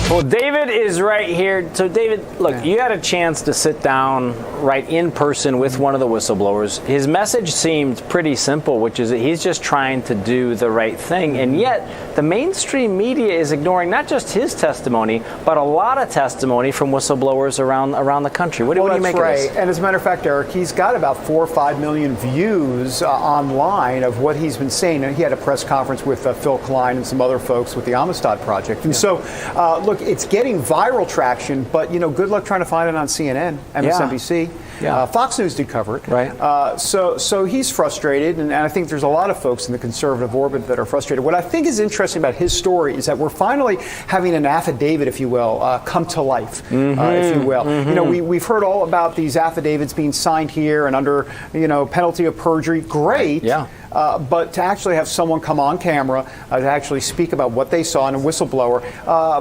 Speaker 2: Well, David is right here. So, David, look, you had a chance to sit down right in person with one of the whistleblowers. His message seemed pretty simple, which is that he's just trying to do the right thing. And yet, the mainstream media is ignoring not just his testimony, but a lot of testimony from whistleblowers around the country. What do you make of this?
Speaker 6: And as a matter of fact, Eric, he's got about 4 or 5 million views online of what he's been saying. And he had a press conference with Phil Klein and some other folks with the Amistad Project. And so, look, it's getting viral traction, but good luck trying to find it on CNN, MSNBC. Fox News did cover it.
Speaker 2: Right.
Speaker 6: So he's frustrated, and I think there's a lot of folks in the conservative orbit that are frustrated. What I think is interesting about his story is that we're finally having an affidavit, if you will, come to life, if you will. We've heard all about these affidavits being signed here and under, penalty of perjury. Great.
Speaker 2: Yeah.
Speaker 6: But to actually have someone come on camera to actually speak about what they saw in a whistleblower,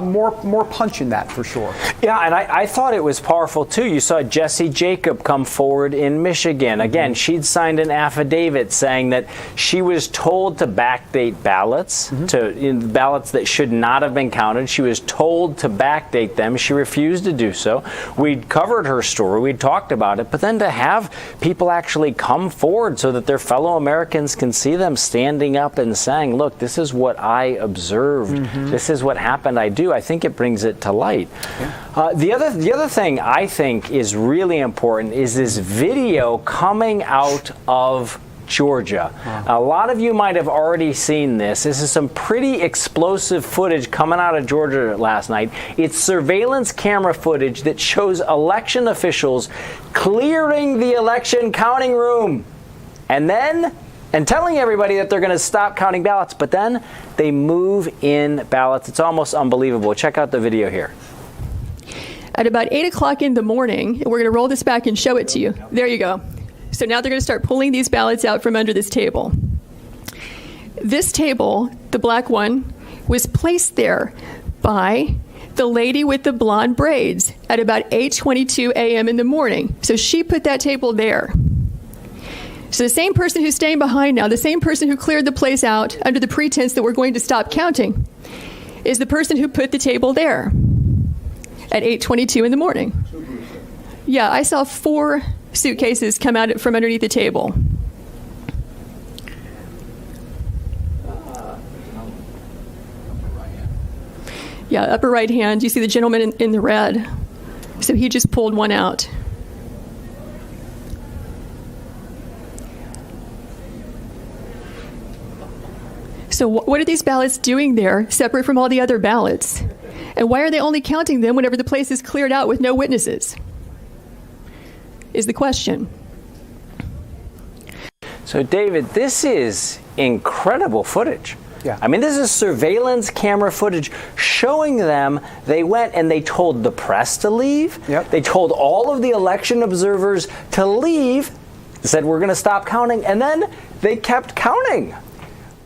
Speaker 6: more punch in that for sure.
Speaker 2: Yeah, and I thought it was powerful too. You saw Jesse Jacob come forward in Michigan. Again, she'd signed an affidavit saying that she was told to backdate ballots, ballots that should not have been counted. She was told to backdate them. She refused to do so. We'd covered her story. We'd talked about it. But then to have people actually come forward so that their fellow Americans can see them standing up and saying, look, this is what I observed. This is what happened. I think it brings it to light. Yeah. The other thing I think is really important is this video coming out of Georgia. A lot of you might have already seen this. This is some pretty explosive footage coming out of Georgia last night. It's surveillance camera footage that shows election officials clearing the election counting room and telling everybody that they're going to stop counting ballots, but then they move in ballots. It's almost unbelievable. Check out the video here.
Speaker 25: At about 8 o'clock in the morning, we're going to roll this back and show it to you. There you go. So now they're going to start pulling these ballots out from under this table. This table, the black one, was placed there by the lady with the blonde braids at about 8:22 a.m. in the morning. So she put that table there. So the same person who's staying behind now, the same person who cleared the place out under the pretense that we're going to stop counting, is the person who put the table there at 8:22 in the morning. Yeah, I saw 4 suitcases come out from underneath the table. Yeah, upper right hand, you see the gentleman in the red. So he just pulled one out. So what are these ballots doing there, separate from all the other ballots? And why are they only counting them whenever the place is cleared out with no witnesses? Is the question.
Speaker 2: So, David, this is incredible footage.
Speaker 6: Yeah.
Speaker 2: I mean, this is surveillance camera footage showing them they went and they told the press to leave.
Speaker 6: Yep.
Speaker 2: They told all of the election observers to leave. They said, we're going to stop counting. And then they kept counting.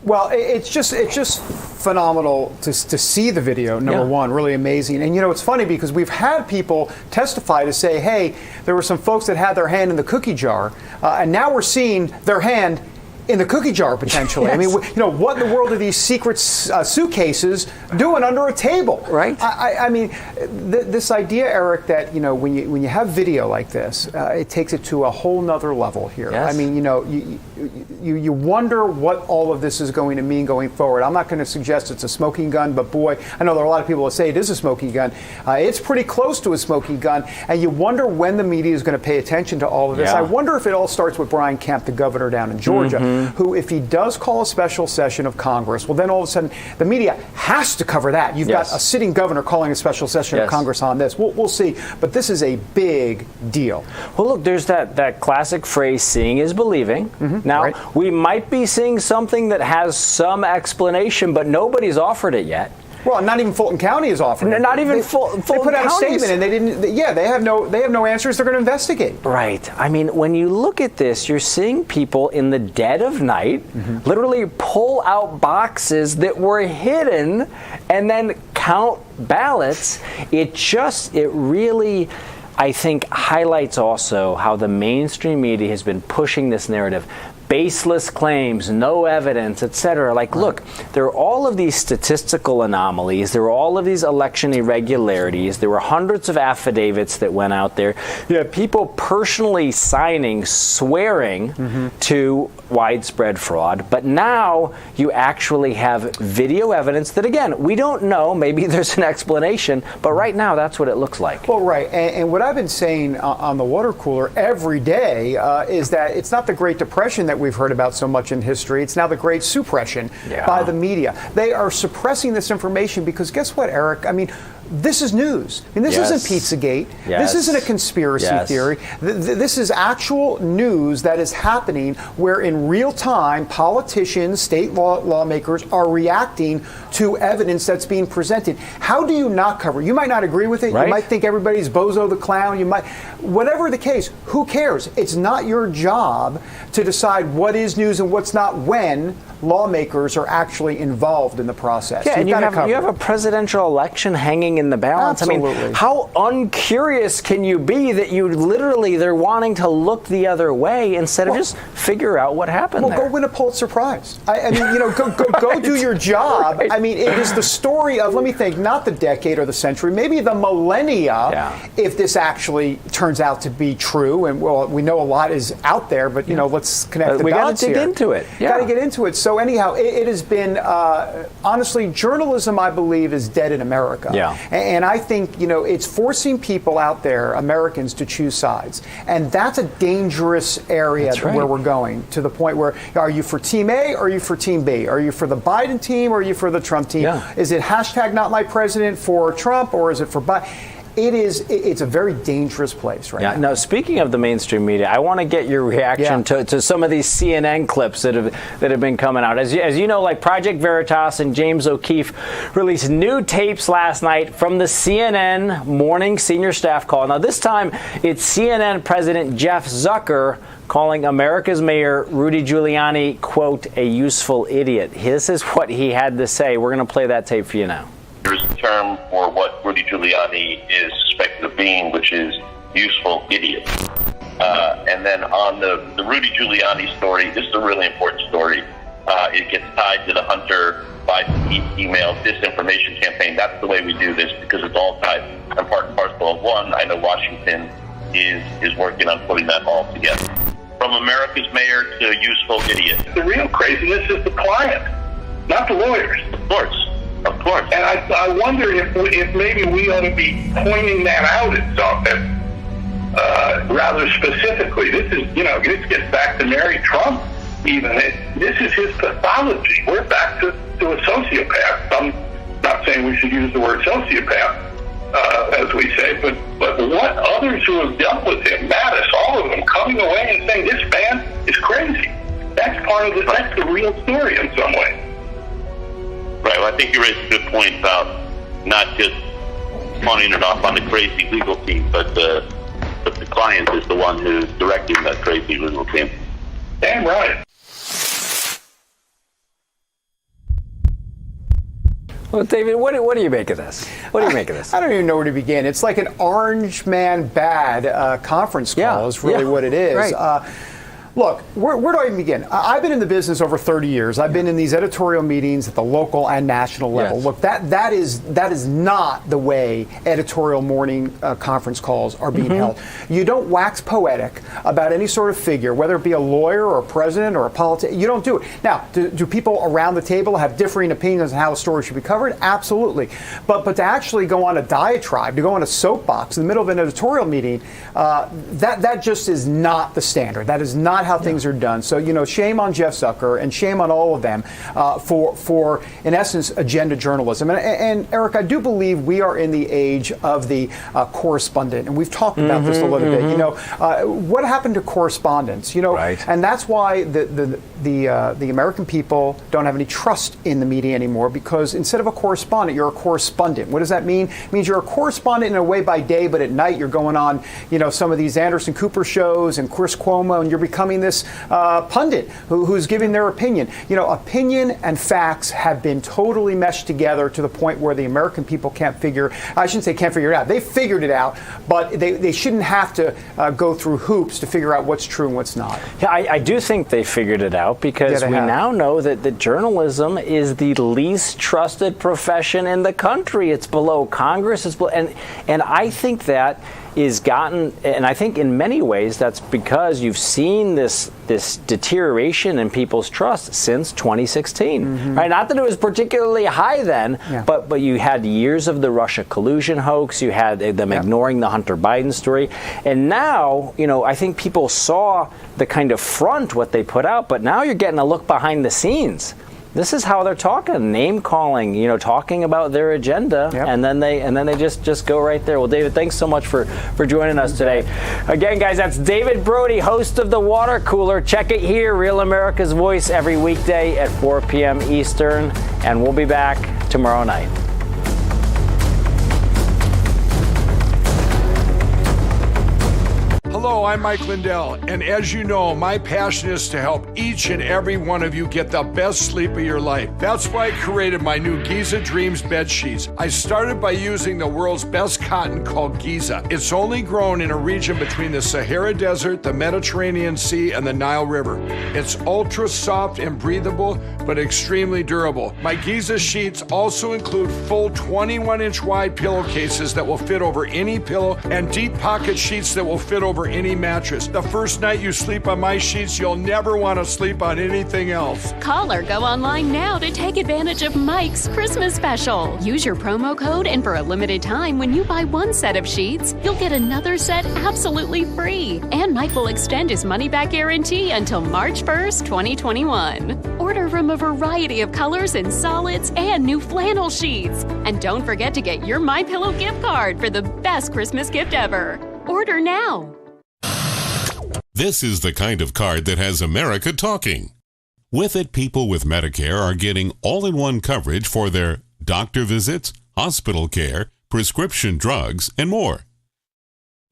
Speaker 6: Well, it's just phenomenal to see the video, number one, really amazing. And, it's funny because we've had people testify to say, hey, there were some folks that had their hand in the cookie jar, and now we're seeing their hand in the cookie jar, potentially. Yes. I mean, what in the world are these secret suitcases doing under a table?
Speaker 2: Right.
Speaker 6: I mean, this idea, Eric, that, when you have video like this, it takes it to a whole nother level here.
Speaker 2: Yes.
Speaker 6: I mean, you wonder what all of this is going to mean going forward. I'm not going to suggest it's a smoking gun, but boy, I know there are a lot of people that say it is a smoking gun. It's pretty close to a smoking gun, and you wonder when the media is going to pay attention to all of this.
Speaker 2: Yeah.
Speaker 6: I wonder if it all starts with Brian Kemp, the governor down in Georgia, who, if he does call a special session of Congress, well, then all of a sudden the media has to cover that. You've got a sitting governor calling a special session of Congress on this. We'll see. But this is a big deal.
Speaker 2: Well, look, there's that classic phrase, seeing is believing. Now, we might be seeing something that has some explanation, but nobody's offered it yet.
Speaker 6: Well, not even Fulton County is offering it.
Speaker 2: Not even Fulton County.
Speaker 6: They put out a statement and they didn't. They have no answers. They're going to investigate.
Speaker 2: Right. I mean, when you look at this, you're seeing people in the dead of night literally pull out boxes that were hidden and then count ballots. It really, I think, highlights also how the mainstream media has been pushing this narrative. Baseless claims, no evidence, etc. Look, there are all of these statistical anomalies. There were all of these election irregularities. There were hundreds of affidavits that went out there. You have people personally signing, swearing to widespread fraud. But now you actually have video evidence that, again, we don't know. Maybe there's an explanation. But right now, that's what it looks like.
Speaker 6: Well, right. And what I've been saying on the water cooler every day is that it's not the Great Depression that we've heard about so much in history. It's now the Great Suppression by the media. They are suppressing this information because guess what, Eric? I mean, this is news. I mean, this isn't Pizzagate. This isn't a conspiracy theory. This is actual news that is happening where in real time politicians, state lawmakers are reacting to evidence that's being presented. How do you not cover it? You might not agree with it. You might think everybody's Bozo the Clown. You might, whatever the case, who cares? It's not your job to decide what is news and what's not when lawmakers are actually involved in the process.
Speaker 2: Yeah, and you have a presidential election hanging in the balance.
Speaker 6: Absolutely.
Speaker 2: I mean, how uncurious can you be that they're wanting to look the other way instead of just figure out what happened there?
Speaker 6: Go win a Pulitzer Prize. I mean, go do your job. I mean, it is the story of, let me think, not the decade or the century, maybe the millennia, if this actually turns out to be true. And, well, we know a lot is out there, but, let's connect the dots here.
Speaker 2: We got to dig into it.
Speaker 6: Got to get into it. So anyhow, it has been, honestly, journalism, I believe, is dead in America.
Speaker 2: Yeah.
Speaker 6: And I think, it's forcing people out there, Americans, to choose sides. And that's a dangerous area where we're going, to the point where, are you for Team A or are you for Team B? Are you for the Biden team or are you for the Trump team?
Speaker 2: Yeah.
Speaker 6: Is it hashtag not my president for Trump or is it for Biden? It's a very dangerous place right now.
Speaker 2: Now, speaking of the mainstream media, I want to get your reaction to some of these CNN clips that have been coming out. As you know, like Project Veritas and James O'Keefe released new tapes last night from the CNN morning senior staff call. Now, this time, it's CNN President Jeff Zucker calling America's Mayor Rudy Giuliani, quote, a useful idiot. This is what he had to say. We're going to play that tape for you now.
Speaker 8: There's a term for what Rudy Giuliani is suspected of being, which is useful idiot. And then on the Rudy Giuliani story, this is a really important story. It gets tied to the Hunter Biden email disinformation campaign. That's the way we do this, because it's all tied and part and parcel of one. I know Washington is working on putting that all together. From America's mayor to useful idiot.
Speaker 10: The real craziness is the client, not the lawyers.
Speaker 8: Of course.
Speaker 10: And I wonder if maybe we ought to be pointing that out at something rather specifically. This gets back to Mary Trump. Even this is his pathology. We're back to a sociopath. I'm not saying we should use the word sociopath, as we say, but what others who have dealt with him, Mattis, all of them, coming away and saying this man is crazy. That's part of that's the real story in some way.
Speaker 8: Right. Well, I think you raised a good point about not just pawning it off on the crazy legal team, but the client is the one who's directing that crazy legal team.
Speaker 10: Damn right.
Speaker 2: Well, David, what do you make of this? What do you make of this?
Speaker 6: I don't even know where to begin. It's like an orange man bad conference call is really what it is.
Speaker 2: Right.
Speaker 6: Look, where do I even begin? I've been in the business over 30 years. I've been in these editorial meetings at the local and national level.
Speaker 2: Yes.
Speaker 6: Look, that is not the way editorial morning conference calls are being held. You don't wax poetic about any sort of figure, whether it be a lawyer or a president or a politician. You don't do it. Now, do people around the table have differing opinions on how a story should be covered? Absolutely. But to actually go on a diatribe, to go on a soapbox in the middle of an editorial meeting, that just is not the standard. That is not how things are done. So, shame on Jeff Zucker and shame on all of them for in essence, agenda journalism. And Eric, I do believe we are in the age of the correspondent, and we've talked about this a little bit. What happened to correspondence? And that's why the American people don't have any trust in the media anymore, because instead of a correspondent, you're a correspondent. What does that mean? It means you're a correspondent in a way by day, but at night you're going on, some of these Anderson Cooper shows and Chris Cuomo, and you're becoming this pundit who's giving their opinion. Opinion and facts have been totally meshed together to the point where the American people can't figure it out. They figured it out, but they shouldn't have to go through hoops to figure out what's true and what's not.
Speaker 2: Yeah, I do think they figured it out, because we now know that journalism is the least trusted profession in the country. It's below Congress. And I think that is gotten, and I think in many ways that's because you've seen this deterioration in people's trust since 2016. Right? Not that it was particularly high then, but you had years of the Russia collusion hoax, you had them ignoring the Hunter Biden story, and now, I think people saw the kind of front, what they put out, but now you're getting a look behind the scenes. This is how they're talking, name calling, talking about their agenda, and then they just go right there. Well, David, thanks so much for joining us today. Again, guys, that's David Brody, host of The Water Cooler. Check it here, Real America's Voice, every weekday at 4 p.m. Eastern, and we'll be back tomorrow night.
Speaker 1: Hello, I'm Mike Lindell, and as you know, my passion is to help each and every one of you get the best sleep of your life. That's why I created my new Giza Dreams bed sheets. I started by using the world's best cotton called Giza. It's only grown in a region between the Sahara Desert, the Mediterranean Sea, and the Nile River. It's ultra soft and breathable, but extremely durable. My Giza sheets also include full 21-inch wide pillowcases that will fit over any pillow, and deep pocket sheets that will fit over any mattress. The first night you sleep on my sheets, you'll never want to sleep on anything else.
Speaker 3: Call or go online now to take advantage of Mike's Christmas special. Use your promo code, and for a limited time, when you buy one set of sheets, you'll get another set absolutely free. And Mike will extend his money-back guarantee until March 1st, 2021. Order from a variety of colors and solids and new flannel sheets. And don't forget to get your MyPillow gift card for the best Christmas gift ever. Order now.
Speaker 11: This is the kind of card that has America talking. With it, people with Medicare are getting all-in-one coverage for their doctor visits, hospital care, prescription drugs, and more.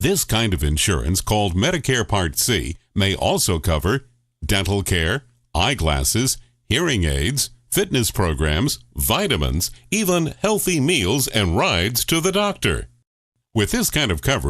Speaker 11: This kind of insurance, called Medicare Part C, may also cover dental care, eyeglasses, hearing aids, fitness programs, vitamins, even healthy meals and rides to the doctor. With this kind of coverage,